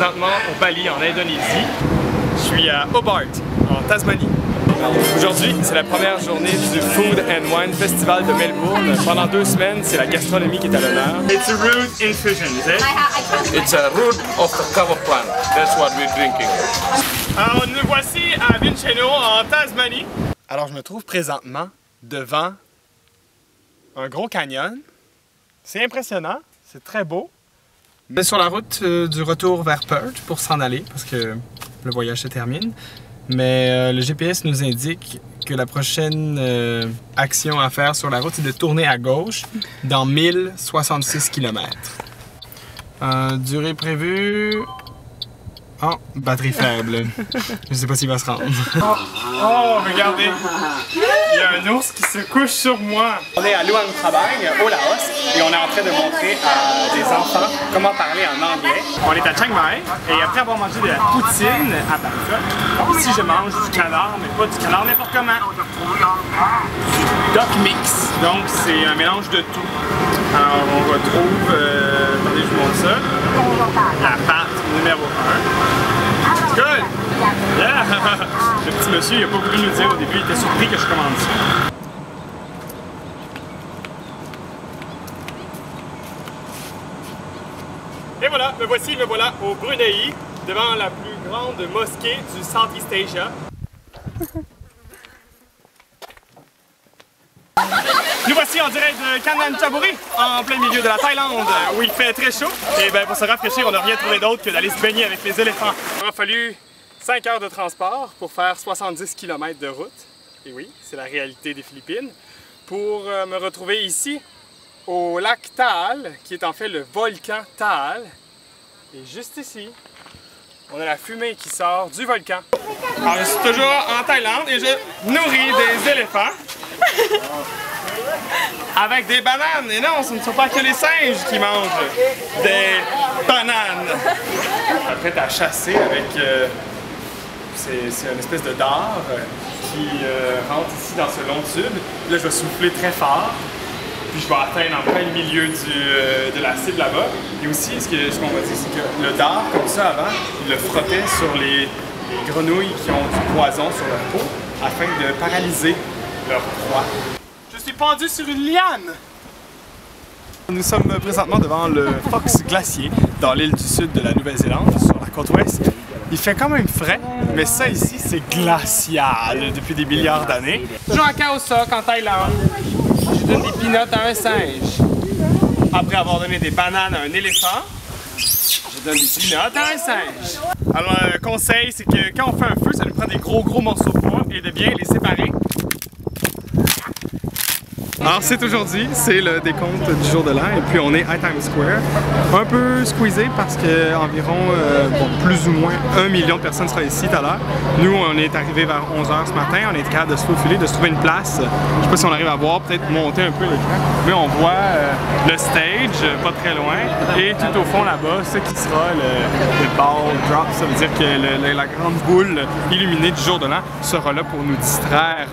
présentement au Bali, en Indonésie. Je suis à Hobart, en Tasmanie. Aujourd'hui, c'est la première journée du Food and Wine Festival de Melbourne. Pendant 2 semaines, c'est la gastronomie qui est à l'honneur. It's a root infusion, is it? It's a root of the cover plant. That's what we're drinking. Alors, nous voici à Vincennes, en Tasmanie. Alors, je me trouve présentement devant un gros canyon. C'est impressionnant, c'est très beau. On est sur la route du retour vers Perth pour s'en aller parce que le voyage se termine. Mais le GPS nous indique que la prochaine action à faire sur la route, c'est de tourner à gauche dans 1066 km. Durée prévue... Oh, batterie faible. Je sais pas s'il va se rendre. Oh, regardez! Il y a un ours qui se couche sur moi. On est à Luang Prabang, au Laos, et on est en train de montrer à des enfants comment parler en anglais. On est à Chiang Mai, et après avoir mangé de la poutine à Bangkok, ici je mange du canard, mais pas du canard n'importe comment. Du duck mix, donc c'est un mélange de tout. Alors on retrouve, attendez je vous montre ça, la pâte numéro 1. Good! Yeah! Le petit monsieur, il n'a pas voulu nous dire au début, il était surpris que je commande ça. Et voilà, me voilà au Brunei, devant la plus grande mosquée du Southeast Asia. Nous voici en direct de Kanan Chaburi, en plein milieu de la Thaïlande, où il fait très chaud. Et bien pour se rafraîchir, on n'a rien trouvé d'autre que d'aller se baigner avec les éléphants. Il aura fallu 5 heures de transport pour faire 70 km de route. Et oui, c'est la réalité des Philippines. Pour me retrouver ici, au lac Taal, qui est en fait le volcan Taal. Et juste ici, on a la fumée qui sort du volcan. Alors je suis toujours en Thaïlande et je nourris des éléphants. Avec des bananes! Et non, ce ne sont pas que les singes qui mangent des bananes! Prête à chasser avec... c'est une espèce de dard qui rentre ici dans ce long tube. Là, je vais souffler très fort. Puis je vais atteindre en plein milieu de la cible là-bas. Et aussi, ce qu'on m'a dit, c'est que le dard, comme ça avant, il le frottait sur les grenouilles qui ont du poison sur leur peau afin de paralyser leur proie. Je suis pendu sur une liane! Nous sommes présentement devant le Fox Glacier, dans l'île du sud de la Nouvelle-Zélande, sur la côte ouest. Il fait quand même frais, mais ça ici, c'est glacial depuis des milliards d'années. Toujours à Kaosak, en Thaïlande, je donne des peanuts à un singe. Après avoir donné des bananes à un éléphant, je donne des peanuts à un singe. Alors, le conseil, c'est que quand on fait un feu, ça nous prend des gros morceaux de bois et de bien les séparer. Alors c'est aujourd'hui, c'est le décompte du jour de l'an et puis on est à Times Square. Un peu squeezé parce que environ plus ou moins 1 million de personnes sera ici tout à l'heure. Nous on est arrivé vers 11 h ce matin, on est capable de se faufiler, de se trouver une place. Je sais pas si on arrive à voir, peut-être monter un peu l'écran. Mais on voit le stage, pas très loin. Et tout au fond là-bas, ce qui sera le ball drop, ça veut dire que la grande boule illuminée du jour de l'an sera là pour nous distraire.